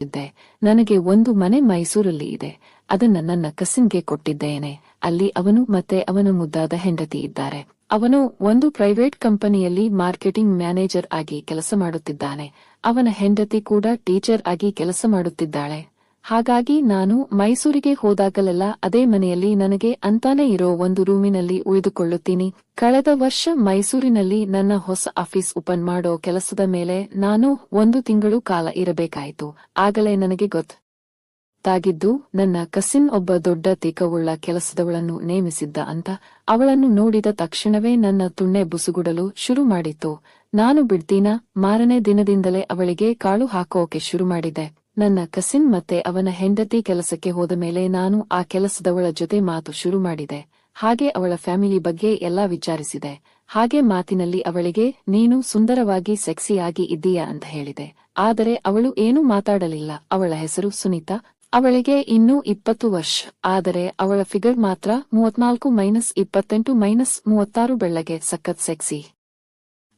ಇದ್ದೆ. ನನಗೆ ಒಂದು ಮನೆ ಮೈಸೂರಲ್ಲಿ ಇದೆ. ಅದನ್ನ ನನ್ನ ಕಸಿನ್ಗೆ ಕೊಟ್ಟಿದ್ದೇನೆ. ಅಲ್ಲಿ ಅವನು ಮತ್ತೆ ಅವನ ಮುದ್ದಾದ ಹೆಂಡತಿ ಇದ್ದಾರೆ. ಅವನು ಒಂದು ಪ್ರೈವೇಟ್ ಕಂಪನಿಯಲ್ಲಿ ಮಾರ್ಕೆಟಿಂಗ್ ಮ್ಯಾನೇಜರ್ ಆಗಿ ಕೆಲಸ ಮಾಡುತ್ತಿದ್ದಾನೆ. ಅವನ ಹೆಂಡತಿ ಕೂಡ ಟೀಚರ್ ಆಗಿ ಕೆಲಸ ಮಾಡುತ್ತಿದ್ದಾಳೆ. ಹಾಗಾಗಿ ನಾನು ಮೈಸೂರಿಗೆ ಹೋದಾಗಲೆಲ್ಲ ಅದೇ ಮನೆಯಲ್ಲಿ ನನಗೆ ಅಂತಾನೆ ಇರೋ ಒಂದು ರೂಮಿನಲ್ಲಿ ಉಳಿದುಕೊಳ್ಳುತ್ತೀನಿ. ಕಳೆದ ವರ್ಷ ಮೈಸೂರಿನಲ್ಲಿ ನನ್ನ ಹೊಸ ಆಫೀಸ್ ಓಪನ್ ಮಾಡೋ ಕೆಲಸದ ಮೇಲೆ ನಾನು 1 ತಿಂಗಳು ಕಾಲ ಇರಬೇಕಾಯಿತು. ಆಗಲೇ ನನಗೆ ಗೊತ್ತಾಗಿದ್ದು ನನ್ನ ಕಸಿನ್ ಒಬ್ಬ ದೊಡ್ಡ ತೇಕವುಳ್ಳ ಕೆಲಸದವಳನ್ನು ನೇಮಿಸಿದ್ದ ಅಂತ. ಅವಳನ್ನು ನೋಡಿದ ತಕ್ಷಣವೇ ನನ್ನ ತುಣ್ಣೆ ಬುಸುಗುಡಲು ಶುರು ಮಾಡಿತ್ತು. ನಾನು ಬಿಡ್ತೀನಾ? ಮಾರನೇ ದಿನದಿಂದಲೇ ಅವಳಿಗೆ ಕಾಳು ಹಾಕೋಕೆ ಶುರು ಮಾಡಿದೆ. ನನ್ನ ಕಸಿನ್ ಮತ್ತೆ ಅವನ ಹೆಂಡತಿ ಕೆಲಸಕ್ಕೆ ಹೋದ ಮೇಲೆ ನಾನು ಆ ಕೆಲಸದವಳ ಜೊತೆ ಮಾತು ಶುರು ಮಾಡಿದೆ. ಹಾಗೆ ಅವಳ ಫ್ಯಾಮಿಲಿ ಬಗ್ಗೆ ಎಲ್ಲ ವಿಚಾರಿಸಿದೆ. ಹಾಗೆ ಮಾತಿನಲ್ಲಿ ಅವಳಿಗೆ ನೀನು ಸುಂದರವಾಗಿ ಸೆಕ್ಸಿಯಾಗಿ ಇದ್ದೀಯಾ ಅಂತ ಹೇಳಿದೆ. ಆದರೆ ಅವಳು ಏನೂ ಮಾತಾಡಲಿಲ್ಲ. ಅವಳ ಹೆಸರು ಸುನೀತಾ. ಅವಳಿಗೆ ಇನ್ನೂ 20 ವರ್ಷ. ಆದರೆ ಅವಳ ಫಿಗರ್ ಮಾತ್ರ 34-28-36 ಬೆಳ್ಳಗೆ ಸಖತ್ ಸೆಕ್ಸಿ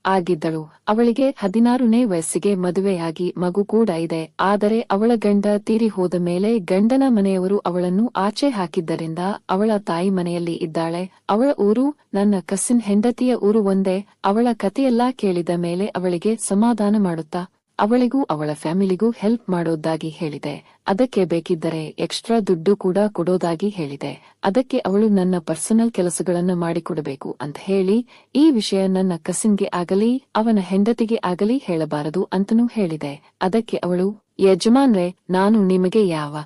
ಆಗಿದ್ದಳು. ಅವಳಿಗೆ 16ನೇ ವಯಸ್ಸಿಗೆ ಮದುವೆಯಾಗಿ ಮಗು ಕೂಡ ಇದೆ. ಆದರೆ ಅವಳ ಗಂಡ ತೀರಿ ಹೋದ ಮೇಲೆ ಗಂಡನ ಮನೆಯವರು ಅವಳನ್ನು ಆಚೆ ಹಾಕಿದ್ದರಿಂದ ಅವಳ ತಾಯಿ ಮನೆಯಲ್ಲಿ ಇದ್ದಾಳೆ. ಅವಳ ಊರು ನನ್ನ ಕಸಿನ್ ಹೆಂಡತಿಯ ಊರು ಒಂದೇ. ಅವಳ ಕಥೆಯೆಲ್ಲ ಕೇಳಿದ ಮೇಲೆ ಅವಳಿಗೆ ಸಮಾಧಾನ ಮಾಡುತ್ತಾ ಅವಳಿಗೂ ಅವಳ ಫ್ಯಾಮಿಲಿಗೂ ಹೆಲ್ಪ್ ಮಾಡೋದಾಗಿ ಹೇಳಿದೆ. ಅದಕ್ಕೆ ಬೇಕಿದ್ದರೆ ಎಕ್ಸ್ಟ್ರಾ ದುಡ್ಡು ಕೂಡ ಕೊಡೋದಾಗಿ ಹೇಳಿದೆ. ಅದಕ್ಕೆ ಅವಳು ನನ್ನ ಪರ್ಸನಲ್ ಕೆಲಸಗಳನ್ನ ಮಾಡಿಕೊಡಬೇಕು ಅಂತ ಹೇಳಿ ಈ ವಿಷಯ ನನ್ನ ಕಸಿನ್ಗೆ ಆಗಲಿ ಅವನ ಹೆಂಡತಿಗೆ ಆಗಲಿ ಹೇಳಬಾರದು ಅಂತನೂ ಹೇಳಿದೆ. ಅದಕ್ಕೆ ಅವಳು ಯಜಮಾನ್ರೆ, ನಾನು ನಿಮಗೆ ಯಾವ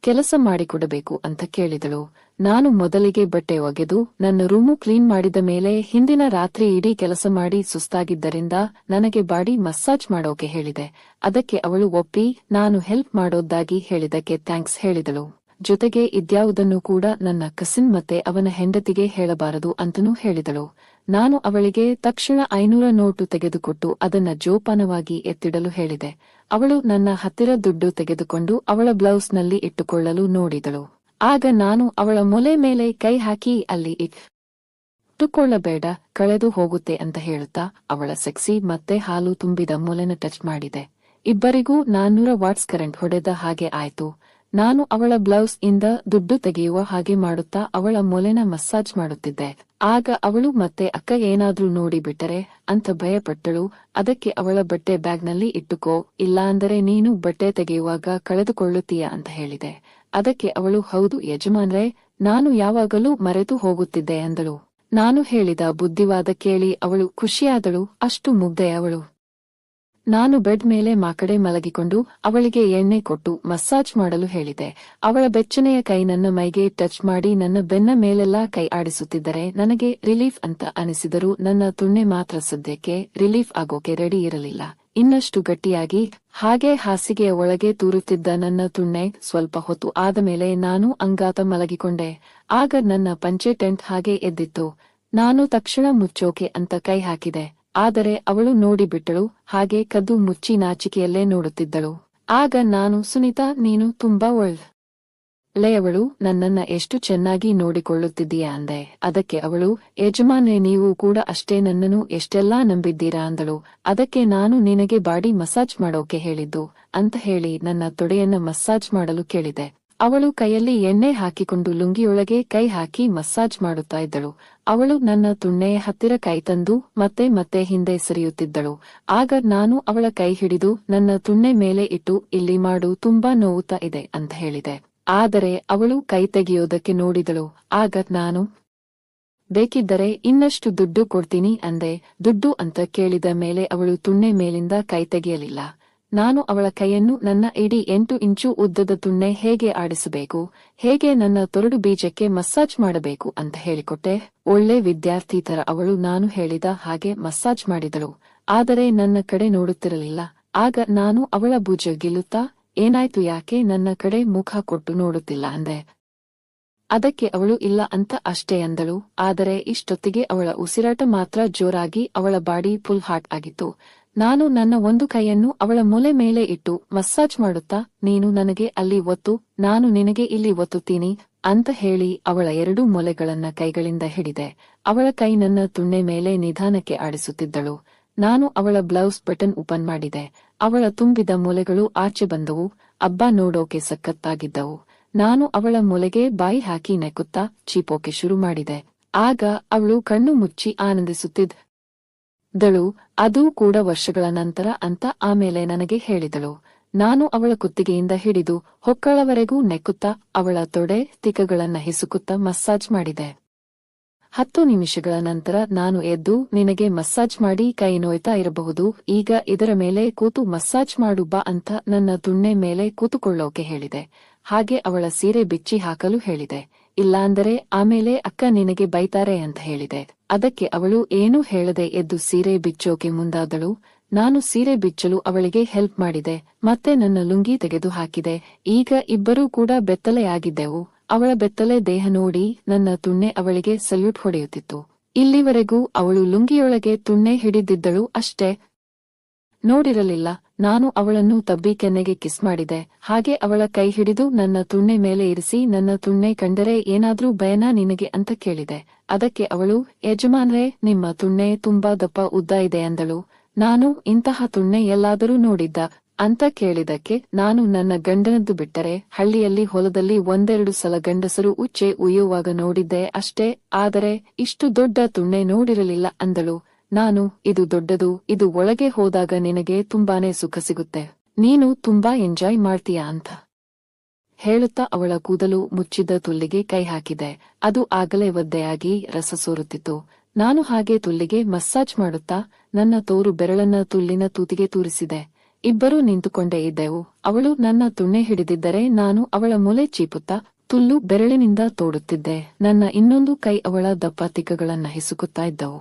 ಕೆಲಸ ಮಾಡಿಕೊಡಬೇಕು ಅಂತ ಕೇಳಿದಳು. ನಾನು ಮೊದಲಿಗೆ ಬಟ್ಟೆ ಒಗೆದು ನನ್ನ ರೂಮು ಕ್ಲೀನ್ ಮಾಡಿದ ಮೇಲೆ ಹಿಂದಿನ ರಾತ್ರಿ ಇಡೀ ಕೆಲಸ ಮಾಡಿ ಸುಸ್ತಾಗಿದ್ದರಿಂದ ನನಗೆ ಬಾಡಿ ಮಸಾಜ್ ಮಾಡೋಕೆ ಹೇಳಿದೆ. ಅದಕ್ಕೆ ಅವಳು ಒಪ್ಪಿ ನಾನು ಹೆಲ್ಪ್ ಮಾಡೋದಾಗಿ ಹೇಳಿದಕ್ಕೆ ಥ್ಯಾಂಕ್ಸ್ ಹೇಳಿದಳು. ಜೊತೆಗೆ ಇದ್ಯಾವುದನ್ನು ಕೂಡ ನನ್ನ ಕಸಿನ್ ಮತ್ತೆ ಅವನ ಹೆಂಡತಿಗೆ ಹೇಳಬಾರದು ಅಂತನೂ ಹೇಳಿದಳು. ನಾನು ಅವಳಿಗೆ ತಕ್ಷಣ 500 ನೋಟು ತೆಗೆದುಕೊಟ್ಟು ಅದನ್ನ ಜೋಪಾನವಾಗಿ ಎತ್ತಿಡಲು ಹೇಳಿದೆ. ಅವಳು ನನ್ನ ಹತ್ತಿರ ದುಡ್ಡು ತೆಗೆದುಕೊಂಡು ಅವಳ ಬ್ಲೌಸ್ನಲ್ಲಿ ಇಟ್ಟುಕೊಳ್ಳಲು ನೋಡಿದಳು. ಆಗ ನಾನು ಅವಳ ಮೊಲೆ ಮೇಲೆ ಕೈ ಹಾಕಿ ಅಲ್ಲಿ ಇಟ್ಟುಕೊಳ್ಳಬೇಡ, ಕಳೆದು ಹೋಗುತ್ತೆ ಅಂತ ಹೇಳುತ್ತಾ ಅವಳ ಸೆಕ್ಸಿ ಮತ್ತೆ ಹಾಲು ತುಂಬಿದ ಮೊಲೆನ ಟಚ್ ಮಾಡಿದೆ. ಇಬ್ಬರಿಗೂ 400 ವಾಟ್ಸ್ ಕರೆಂಟ್ ಹೊಡೆದ ಹಾಗೆ ಆಯ್ತು. ನಾನು ಅವಳ ಬ್ಲೌಸ್ ಇಂದ ದುಡ್ಡು ತೆಗೆಯುವ ಹಾಗೆ ಮಾಡುತ್ತಾ ಅವಳ ಮೊಲೆನ ಮಸಾಜ್ ಮಾಡುತ್ತಿದ್ದೆ. ಆಗ ಅವಳು ಮತ್ತೆ ಅಕ್ಕ ಏನಾದ್ರೂ ನೋಡಿ ಬಿಟ್ಟರೆ ಅಂತ ಭಯಪಟ್ಟಳು. ಅದಕ್ಕೆ ಅವಳ ಬಟ್ಟೆ ಬ್ಯಾಗ್ನಲ್ಲಿ ಇಟ್ಟುಕೋ, ಇಲ್ಲ ಅಂದರೆ ನೀನು ಬಟ್ಟೆ ತೆಗೆಯುವಾಗ ಕಳೆದುಕೊಳ್ಳುತ್ತೀಯ ಅಂತ ಹೇಳಿದೆ. ಅದಕ್ಕೆ ಅವಳು ಹೌದು ಯಜಮಾನ್ರೆ, ನಾನು ಯಾವಾಗಲೂ ಮರೆತು ಹೋಗುತ್ತಿದ್ದೆ ಎಂದಳು. ನಾನು ಹೇಳಿದ ಬುದ್ಧಿವಾದ ಕೇಳಿ ಅವಳು ಖುಷಿಯಾದಳು. ಅಷ್ಟು ಮುಗ್ಧೆ ಅವಳು. ನಾನು ಬೆಡ್ ಮೇಲೆ ಮಾಕಡೆ ಮಲಗಿಕೊಂಡು ಅವಳಿಗೆ ಎಣ್ಣೆ ಕೊಟ್ಟು ಮಸಾಜ್ ಮಾಡಲು ಹೇಳಿದೆ. ಅವಳ ಬೆಚ್ಚನೆಯ ಕೈ ನನ್ನ ಮೈಗೆ ಟಚ್ ಮಾಡಿ ನನ್ನ ಬೆನ್ನ ಮೇಲೆಲ್ಲ ಕೈ ಆಡಿಸುತ್ತಿದ್ದರೆ ನನಗೆ ರಿಲೀಫ್ ಅಂತ ಅನಿಸಿದರೂ ನನ್ನ ತುಣ್ಣೆ ಮಾತ್ರ ಸದ್ಯಕ್ಕೆ ರಿಲೀಫ್ ಆಗೋಕೆ ರೆಡಿ ಇರಲಿಲ್ಲ. ಇನ್ನಷ್ಟು ಗಟ್ಟಿಯಾಗಿ ಹಾಗೆ ಹಾಸಿಗೆಯ ಒಳಗೆ ತೂರುತ್ತಿದ್ದ ನನ್ನ ತುಣ್ಣೆ ಸ್ವಲ್ಪ ಹೊತ್ತು ಆದ ಮೇಲೆ ನಾನು ಅಂಗಾತ ಮಲಗಿಕೊಂಡೆ. ಆಗ ನನ್ನ ಪಂಚೆ ಟೆಂಟ್ ಹಾಗೆ ಎದ್ದಿತ್ತು. ನಾನು ತಕ್ಷಣ ಮುಚ್ಚೋಕೆ ಅಂತ ಕೈ ಹಾಕಿದೆ. ಆದರೆ ಅವಳು ನೋಡಿಬಿಟ್ಟಳು. ಹಾಗೆ ಕದ್ದು ಮುಚ್ಚಿ ನಾಚಿಕೆಯಲ್ಲೇ ನೋಡುತ್ತಿದ್ದಳು. ಆಗ ನಾನು ಸುನೀತಾ, ನೀನು ತುಂಬಾ ಒಳ್ಳೆಯವಳು, ನನ್ನನ್ನ ಎಷ್ಟು ಚೆನ್ನಾಗಿ ನೋಡಿಕೊಳ್ಳುತ್ತಿದ್ದೀಯಾ ಅಂದೆ. ಅದಕ್ಕೆ ಅವಳು ಯಜಮಾನ್ರೆ, ನೀವು ಕೂಡ ಅಷ್ಟೇ ನನ್ನನ್ನು ಎಷ್ಟೆಲ್ಲಾ ನಂಬಿದ್ದೀರಾ ಅಂದಳು. ಅದಕ್ಕೆ ನಾನು ನಿನಗೆ ಬಾಡಿ ಮಸಾಜ್ ಮಾಡೋಕೆ ಹೇಳಿದ್ದು ಅಂತ ಹೇಳಿ ನನ್ನ ತೊಡೆಯನ್ನ ಮಸಾಜ್ ಮಾಡಲು ಕೇಳಿದೆ. ಅವಳು ಕೈಯಲ್ಲಿ ಎಣ್ಣೆ ಹಾಕಿಕೊಂಡು ಲುಂಗಿಯೊಳಗೆ ಕೈ ಹಾಕಿ ಮಸಾಜ್ ಮಾಡುತ್ತಾ ಇದ್ದಳು. ಅವಳು ನನ್ನ ತುಣ್ಣೆಯ ಹತ್ತಿರ ಕೈ ತಂದು ಮತ್ತೆ ಮತ್ತೆ ಹಿಂದೆ ಸರಿಯುತ್ತಿದ್ದಳು. ಆಗ ನಾನು ಅವಳ ಕೈ ಹಿಡಿದು ನನ್ನ ತುಣ್ಣೆ ಮೇಲೆ ಇಟ್ಟು ಇಲ್ಲಿ ಮಾಡು, ತುಂಬಾ ನೋವುತ್ತಾ ಇದೆ ಅಂತ ಹೇಳಿದೆ. ಆದರೆ ಅವಳು ಕೈ ತೆಗೆಯೋದಕ್ಕೆ ನೋಡಿದಳು. ಆಗ ನಾನು ಬೇಕಿದ್ದರೆ ಇನ್ನಷ್ಟು ದುಡ್ಡು ಕೊಡ್ತೀನಿ ಅಂದೆ. ದುಡ್ಡು ಅಂತ ಕೇಳಿದ ಮೇಲೆ ಅವಳು ತುಣ್ಣೆ ಮೇಲಿಂದ ಕೈ ತೆಗೆಯಲಿಲ್ಲ. ನಾನು ಅವಳ ಕೈಯನ್ನು ನನ್ನ ಇಡೀ 8 ಇಂಚು ಉದ್ದದ ತುಣ್ಣೆ ಹೇಗೆ ಆಡಿಸಬೇಕು, ಹೇಗೆ ನನ್ನ ತೊರಡು ಬೀಜಕ್ಕೆ ಮಸಾಜ್ ಮಾಡಬೇಕು ಅಂತ ಹೇಳಿಕೊಟ್ಟೆ. ಒಳ್ಳೆ ವಿದ್ಯಾರ್ಥಿ ತರ ಅವಳು ನಾನು ಹೇಳಿದ ಹಾಗೆ ಮಸಾಜ್ ಮಾಡಿದಳು. ಆದರೆ ನನ್ನ ಕಡೆ ನೋಡುತ್ತಿರಲಿಲ್ಲ. ಆಗ ನಾನು ಅವಳ ಭುಜ ಗಿಲ್ಲುತ್ತಾ ಏನಾಯ್ತು, ಯಾಕೆ ನನ್ನ ಕಡೆ ಮುಖ ಕೊಟ್ಟು ನೋಡುತ್ತಿಲ್ಲ ಅಂದೆ. ಅದಕ್ಕೆ ಅವಳು ಇಲ್ಲ ಅಂತ ಅಷ್ಟೇ ಅಂದಳು. ಆದರೆ ಇಷ್ಟೊತ್ತಿಗೆ ಅವಳ ಉಸಿರಾಟ ಮಾತ್ರ ಜೋರಾಗಿ ಅವಳ ಬಾಡಿ ಫುಲ್ ಹಾಟ್ ಆಗಿತ್ತು. ನಾನು ನನ್ನ ಒಂದು ಕೈಯನ್ನು ಅವಳ ಮೊಲೆ ಮೇಲೆ ಇಟ್ಟು ಮಸಾಜ್ ಮಾಡುತ್ತಾ ನೀನು ನನಗೆ ಅಲ್ಲಿ ಒತ್ತು, ನಾನು ನಿನಗೆ ಇಲ್ಲಿ ಒತ್ತುತ್ತೀನಿ ಅಂತ ಹೇಳಿ ಅವಳ 2 ಮೊಲೆಗಳನ್ನ ಕೈಗಳಿಂದ ಹಿಡಿದೆ. ಅವಳ ಕೈ ನನ್ನ ತುಣ್ಣೆ ಮೇಲೆ ನಿಧಾನಕ್ಕೆ ಆಡಿಸುತ್ತಿದ್ದಳು. ನಾನು ಅವಳ ಬ್ಲೌಸ್ ಬಟನ್ ಓಪನ್ ಮಾಡಿದೆ. ಅವಳ ತುಂಬಿದ ಮೂಲೆಗಳು ಆಚೆ ಬಂದವು. ಅಬ್ಬಾ, ನೋಡೋಕೆ ಸಖತ್ತಾಗಿದ್ದವು. ನಾನು ಅವಳ ಮೂಲೆಗೆ ಬಾಯಿ ಹಾಕಿ ನೆಕ್ಕುತ್ತಾ ಚೀಪೋಕೆ ಶುರು ಮಾಡಿದೆ. ಆಗ ಅವಳು ಕಣ್ಣು ಮುಚ್ಚಿ ಆನಂದಿಸುತ್ತಿದ್ದಳು. ಅದೂ ಕೂಡ ವರ್ಷಗಳ ನಂತರ ಅಂತ ಆಮೇಲೆ ನನಗೆ ಹೇಳಿದಳು. ನಾನು ಅವಳ ಕುತ್ತಿಗೆಯಿಂದ ಹಿಡಿದು ಹೊಕ್ಕಳವರೆಗೂ ನೆಕ್ಕುತ್ತಾ ಅವಳ ತೊಡೆ ತಿಕ್ಕಗಳನ್ನ ಹಿಸುಕುತ್ತಾ ಮಸಾಜ್ ಮಾಡಿದೆ. 10 ನಿಮಿಷಗಳ ನಂತರ ನಾನು ಎದ್ದು, ನಿನಗೆ ಮಸಾಜ್ ಮಾಡಿ ಕೈ ನೋಯ್ತಾ ಇರಬಹುದು, ಈಗ ಇದರ ಮೇಲೆ ಕೂತು ಮಸಾಜ್ ಮಾಡು ಬಾ ಅಂತ ನನ್ನ ತುಣ್ಣೆ ಮೇಲೆ ಕೂತುಕೊಳ್ಳೋಕೆ ಹೇಳಿದೆ. ಹಾಗೆ ಅವಳ ಸೀರೆ ಬಿಚ್ಚಿ ಹಾಕಲು ಹೇಳಿದೆ. ಇಲ್ಲಾಂದರೆ ಆಮೇಲೆ ಅಕ್ಕ ನಿನಗೆ ಬೈತಾರೆ ಅಂತ ಹೇಳಿದೆ. ಅದಕ್ಕೆ ಅವಳು ಏನೂ ಹೇಳದೆ ಎದ್ದು ಸೀರೆ ಬಿಚ್ಚೋಕೆ ಮುಂದಾದಳು. ನಾನು ಸೀರೆ ಬಿಚ್ಚಲು ಅವಳಿಗೆ ಹೆಲ್ಪ್ ಮಾಡಿದೆ. ಮತ್ತೆ ನನ್ನ ಲುಂಗಿ ತೆಗೆದು ಹಾಕಿದೆ. ಈಗ ಇಬ್ಬರೂ ಕೂಡ ಬೆತ್ತಲೆಯಾಗಿದ್ದೆವು. ಅವಳ ಬೆತ್ತಲೆ ದೇಹ ನೋಡಿ ನನ್ನ ತುಣ್ಣೆ ಅವಳಿಗೆ ಸಲ್ಯೂಟ್ ಹೊಡೆಯುತ್ತಿತ್ತು. ಇಲ್ಲಿವರೆಗೂ ಅವಳು ಲುಂಗಿಯೊಳಗೆ ತುಣ್ಣೆ ಹಿಡಿದಿದ್ದಳು ಅಷ್ಟೇ. ನೋಡಿರಲಿಲ್ಲ. ನಾನು ಅವಳನ್ನು ತಬ್ಬಿ ಕೆನ್ನೆಗೆ ಕಿಸ್ ಮಾಡಿದೆ. ಹಾಗೆ ಅವಳ ಕೈ ಹಿಡಿದು ನನ್ನ ತುಣ್ಣೆ ಮೇಲೆ ಇರಿಸಿ, ನನ್ನ ತುಣ್ಣೆ ಕಂಡರೆ ಏನಾದ್ರೂ ಭಯನಾ ನಿನಗೆ ಅಂತ ಕೇಳಿದೆ. ಅದಕ್ಕೆ ಅವಳು, ಯಜಮಾನ್ರೇ, ನಿಮ್ಮ ತುಣ್ಣೆ ತುಂಬಾ ದಪ್ಪ ಉದ್ದ ಇದೆ ಅಂದಳು. ನಾನು, ಇಂತಹ ತುಣ್ಣೆ ಎಲ್ಲಾದರೂ ನೋಡಿದ್ದ ಅಂತ ಕೇಳಿದಕ್ಕೆ ನಾನು ನನ್ನ ಗಂಡನದ್ದು ಬಿಟ್ಟರೆ ಹಳ್ಳಿಯಲ್ಲಿ ಹೊಲದಲ್ಲಿ 1-2 ಸಲ ಗಂಡಸರು ಉಚ್ಚೆ ಉಯ್ಯುವಾಗ ನೋಡಿದ್ದೆ ಅಷ್ಟೇ, ಆದರೆ ಇಷ್ಟು ದೊಡ್ಡ ತುಣ್ಣೆ ನೋಡಿರಲಿಲ್ಲ ಅಂದಳು. ನಾನು, ಇದು ದೊಡ್ಡದು, ಇದು ಒಳಗೆ ಹೋದಾಗ ನಿನಗೆ ತುಂಬಾನೇ ಸುಖ ಸಿಗುತ್ತೆ, ನೀನು ತುಂಬಾ ಎಂಜಾಯ್ ಮಾಡ್ತೀಯಾ ಅಂತ ಹೇಳುತ್ತಾ ಅವಳ ಕೂದಲು ಮುಚ್ಚಿದ್ದ ತುಲ್ಲಿಗೆ ಕೈ ಹಾಕಿದೆ. ಅದು ಆಗಲೇ ಒದ್ದೆಯಾಗಿ ರಸ ಸೋರುತ್ತಿತ್ತು. ನಾನು ಹಾಗೆ ತುಲ್ಲಿಗೆ ಮಸಾಜ್ ಮಾಡುತ್ತಾ ನನ್ನ ತೋರು ಬೆರಳನ್ನ ತುಲ್ಲಿನ ತೂತಿಗೆ ತೂರಿಸಿದೆ. ಇಬ್ಬರೂ ನಿಂತುಕೊಂಡೇ ಇದ್ದೆವು. ಅವಳು ನನ್ನ ತುಣ್ಣೆ ಹಿಡಿದಿದ್ದರೆ ನಾನು ಅವಳ ಮೂಲೆ ಚೀಪುತ್ತಾ ತುಲ್ಲು ಬೆರಳಿನಿಂದ ತೋಡುತ್ತಿದ್ದೆ. ನನ್ನ ಇನ್ನೊಂದು ಕೈ ಅವಳ ದಪ್ಪ ತಿಕ್ಕಗಳನ್ನ ಹಿಸುಕುತ್ತಾ ಇದ್ದವು.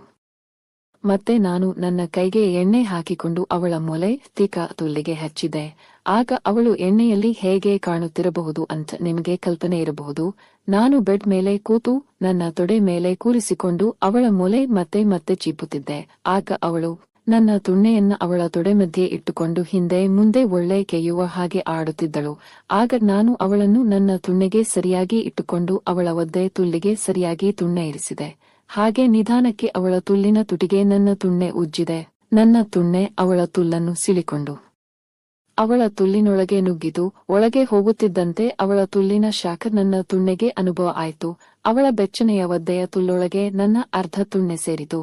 ಮತ್ತೆ ನಾನು ನನ್ನ ಕೈಗೆ ಎಣ್ಣೆ ಹಾಕಿಕೊಂಡು ಅವಳ ಮೂಲೆ ತಿಕ್ಕ ತುಲ್ಲಿಗೆ ಹಚ್ಚಿದೆ. ಆಗ ಅವಳು ಎಣ್ಣೆಯಲ್ಲಿ ಹೇಗೆ ಕಾಣುತ್ತಿರಬಹುದು ಅಂತ ನಿಮಗೆ ಕಲ್ಪನೆ ಇರಬಹುದು. ನಾನು ಬೆಡ್ ಮೇಲೆ ಕೂತು ನನ್ನ ತೊಡೆ ಮೇಲೆ ಕೂರಿಸಿಕೊಂಡು ಅವಳ ಮೂಲೆ ಮತ್ತೆ ಮತ್ತೆ ಚೀಪುತ್ತಿದ್ದೆ. ಆಗ ಅವಳು ನನ್ನ ತುಣ್ಣೆಯನ್ನ ಅವಳ ತೊಡೆ ಮಧ್ಯೆ ಇಟ್ಟುಕೊಂಡು ಹಿಂದೆ ಮುಂದೆ ಒಳ್ಳೆ ಕೆಯ್ಯುವ ಹಾಗೆ ಆಡುತ್ತಿದ್ದಳು. ಆಗ ನಾನು ಅವಳನ್ನು ನನ್ನ ತುಣ್ಣೆಗೆ ಸರಿಯಾಗಿ ಇಟ್ಟುಕೊಂಡು ಅವಳ ಒದ್ದೆ ತುಲ್ಲಿಗೆ ಸರಿಯಾಗಿ ತುಣ್ಣೆ ಇರಿಸಿದೆ. ಹಾಗೆ ನಿಧಾನಕ್ಕೆ ಅವಳ ತುಲ್ಲಿನ ತುಟಿಗೆ ನನ್ನ ತುಣ್ಣೆ ಉಜ್ಜಿದೆ. ನನ್ನ ತುಣ್ಣೆ ಅವಳ ತುಲ್ಲನ್ನು ಸಿಳಿಕೊಂಡು ಅವಳ ತುಲ್ಲಿನೊಳಗೆ ನುಗ್ಗಿತು. ಒಳಗೆ ಹೋಗುತ್ತಿದ್ದಂತೆ ಅವಳ ತುಲ್ಲಿನ ಶಾಖ ನನ್ನ ತುಣ್ಣೆಗೆ ಅನುಭವ ಆಯಿತು. ಅವಳ ಬೆಚ್ಚನೆಯ ಒದ್ದೆಯ ತುಲ್ಲೊಳಗೆ ನನ್ನ ಅರ್ಧ ತುಣ್ಣೆ ಸೇರಿತು.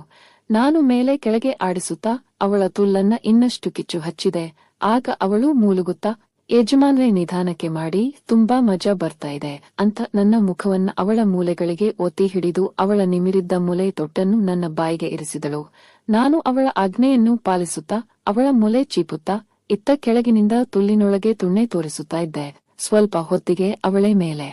ನಾನು ಮೇಲೆ ಕೆಳಗೆ ಆಡಿಸುತ್ತಾ ಅವಳ ತುಲ್ಲನ್ನ ಇನ್ನಷ್ಟು ಕಿಚ್ಚು ಹಚ್ಚಿದೆ. ಆಗ ಅವಳು ಮೂಲುಗುತ್ತಾ, ಯಜಮಾನ್ರೆ ನಿಧಾನಕ್ಕೆ ಮಾಡಿ, ತುಂಬಾ ಮಜಾ ಬರ್ತಾ ಇದೆ ಅಂತ ನನ್ನ ಮುಖವನ್ನ ಅವಳ ಮೂಲೆಗಳಿಗೆ ಒತ್ತಿ ಹಿಡಿದು ಅವಳ ನಿಮಿರಿದ್ದ ಮೂಲೆ ತೊಟ್ಟನ್ನು ನನ್ನ ಬಾಯಿಗೆ ಇರಿಸಿದಳು. ನಾನು ಅವಳ ಆಜ್ಞೆಯನ್ನು ಪಾಲಿಸುತ್ತಾ ಅವಳ ಮೂಲೆ ಚೀಪುತ್ತಾ ಇತ್ತ ಕೆಳಗಿನಿಂದ ತುಲ್ಲಿನೊಳಗೆ ತುಣ್ಣೆ ತೋರಿಸುತ್ತಾ ಇದ್ದೆ. ಸ್ವಲ್ಪ ಹೊತ್ತಿಗೆ ಅವಳೆ ಮೇಲೆ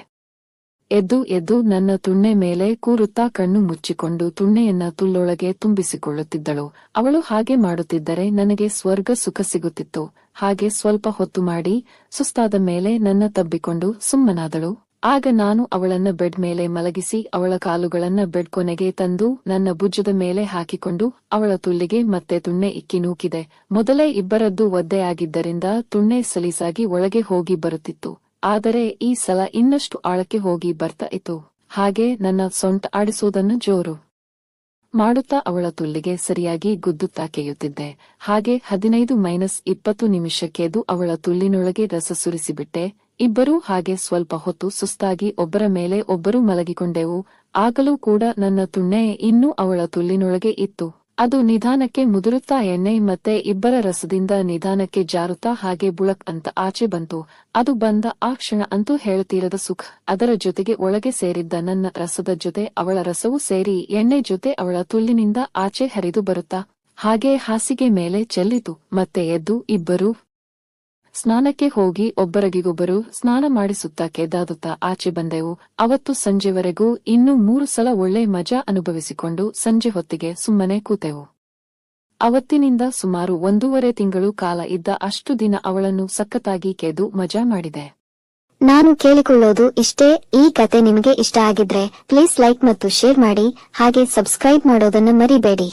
ಎದ್ದು ನನ್ನ ತುಣ್ಣೆ ಮೇಲೆ ಕೂರುತ್ತಾ ಕಣ್ಣು ಮುಚ್ಚಿಕೊಂಡು ತುಣ್ಣೆಯನ್ನ ತುಲ್ಲೊಳಗೆ ತುಂಬಿಸಿಕೊಳ್ಳುತ್ತಿದ್ದಳು. ಅವಳು ಹಾಗೆ ಮಾಡುತ್ತಿದ್ದರೆ ನನಗೆ ಸ್ವರ್ಗ ಸುಖ ಸಿಗುತ್ತಿತ್ತು. ಹಾಗೆ ಸ್ವಲ್ಪ ಹೊತ್ತು ಮಾಡಿ ಸುಸ್ತಾದ ಮೇಲೆ ನನ್ನ ತಬ್ಬಿಕೊಂಡು ಸುಮ್ಮನಾದಳು. ಆಗ ನಾನು ಅವಳನ್ನ ಬೆಡ್ ಮೇಲೆ ಮಲಗಿಸಿ ಅವಳ ಕಾಲುಗಳನ್ನ ಬೆಡ್ ಕೊನೆಗೆ ತಂದು ನನ್ನ ಭುಜದ ಮೇಲೆ ಹಾಕಿಕೊಂಡು ಅವಳ ತುಲ್ಲಿಗೆ ಮತ್ತೆ ತುಣ್ಣೆ ಇಕ್ಕಿ ನೂಕಿದೆ. ಮೊದಲೇ ಇಬ್ಬರದ್ದು ಒದ್ದೆಯಾಗಿದ್ದರಿಂದ ತುಣ್ಣೆ ಸಲೀಸಾಗಿ ಒಳಗೆ ಹೋಗಿ ಬರುತ್ತಿತ್ತು. ಆದರೆ ಈ ಸಲ ಇನ್ನಷ್ಟು ಆಳಕ್ಕೆ ಹೋಗಿ ಬರ್ತಾ ಇತ್ತು. ಹಾಗೆ ನನ್ನ ಸೊಂಟ ಆಡಿಸೋದನ್ನು ಜೋರು ಮಾಡುತ್ತಾ ಅವಳ ತುಲ್ಲಿಗೆ ಸರಿಯಾಗಿ ಗುದ್ದುತ್ತಾ ಕೆಯ್ಯುತ್ತಿದ್ದೆ. ಹಾಗೆ 15-20 ನಿಮಿಷಕ್ಕೆದು ಅವಳ ತುಲ್ಲಿನೊಳಗೆ ರಸ ಸುರಿಸಿಬಿಟ್ಟೆ. ಇಬ್ಬರೂ ಹಾಗೆ ಸ್ವಲ್ಪ ಹೊತ್ತು ಸುಸ್ತಾಗಿ ಒಬ್ಬರ ಮೇಲೆ ಒಬ್ಬರು ಮಲಗಿಕೊಂಡೆವು. ಆಗಲೂ ಕೂಡ ನನ್ನ ತುಣ್ಣೆ ಇನ್ನೂ ಅವಳ ತುಲ್ಲಿನೊಳಗೆ ಇತ್ತು. ಅದು ನಿಧಾನಕ್ಕೆ ಮುದುರುತ್ತಾ ಎಣ್ಣೆ ಮತ್ತೆ ಇಬ್ಬರ ರಸದಿಂದ ನಿಧಾನಕ್ಕೆ ಜಾರುತ್ತಾ ಹಾಗೆ ಬುಳಕ್ ಅಂತ ಆಚೆ ಬಂತು. ಅದು ಬಂದ ಆ ಕ್ಷಣ ಅಂತೂ ಹೇಳುತ್ತೀರದ ಸುಖ. ಅದರ ಜೊತೆಗೆ ಒಳಗೆ ಸೇರಿದ್ದ ನನ್ನ ರಸದ ಜೊತೆ ಅವಳ ರಸವೂ ಸೇರಿ ಎಣ್ಣೆ ಜೊತೆ ಅವಳ ತುಲ್ಲಿನಿಂದ ಆಚೆ ಹರಿದು ಬರುತ್ತಾ ಹಾಗೆ ಹಾಸಿಗೆ ಮೇಲೆ ಚೆಲ್ಲಿತು. ಮತ್ತೆ ಎದ್ದು ಇಬ್ಬರೂ ಸ್ನಾನಕ್ಕೆ ಹೋಗಿ ಒಬ್ಬರಿಗೊಬ್ಬರು ಸ್ನಾನ ಮಾಡಿಸುತ್ತಾ ಕೆದ್ದಾದುತ್ತಾ ಆಚೆ ಬಂದೆವು. ಅವತ್ತು ಸಂಜೆವರೆಗೂ ಇನ್ನೂ 3 ಸಲ ಒಳ್ಳೆ ಮಜಾ ಅನುಭವಿಸಿಕೊಂಡು ಸಂಜೆ ಹೊತ್ತಿಗೆ ಸುಮ್ಮನೆ ಕೂತೆವು. ಅವತ್ತಿನಿಂದ ಸುಮಾರು 1.5 ತಿಂಗಳು ಕಾಲ ಇದ್ದ ಅಷ್ಟು ದಿನ ಅವಳನ್ನು ಸಖತ್ತಾಗಿ ಕೆದ್ದು ಮಜಾ ಮಾಡಿದೆ. ನಾನು ಕೇಳಿಕೊಳ್ಳೋದು ಇಷ್ಟೇ. ಈ ಕತೆ ನಿಮಗೆ ಇಷ್ಟ ಆಗಿದ್ರೆ ಪ್ಲೀಸ್ ಲೈಕ್ ಮತ್ತು ಶೇರ್ ಮಾಡಿ, ಹಾಗೆ ಸಬ್ಸ್ಕ್ರೈಬ್ ಮಾಡೋದನ್ನ ಮರಿಬೇಡಿ.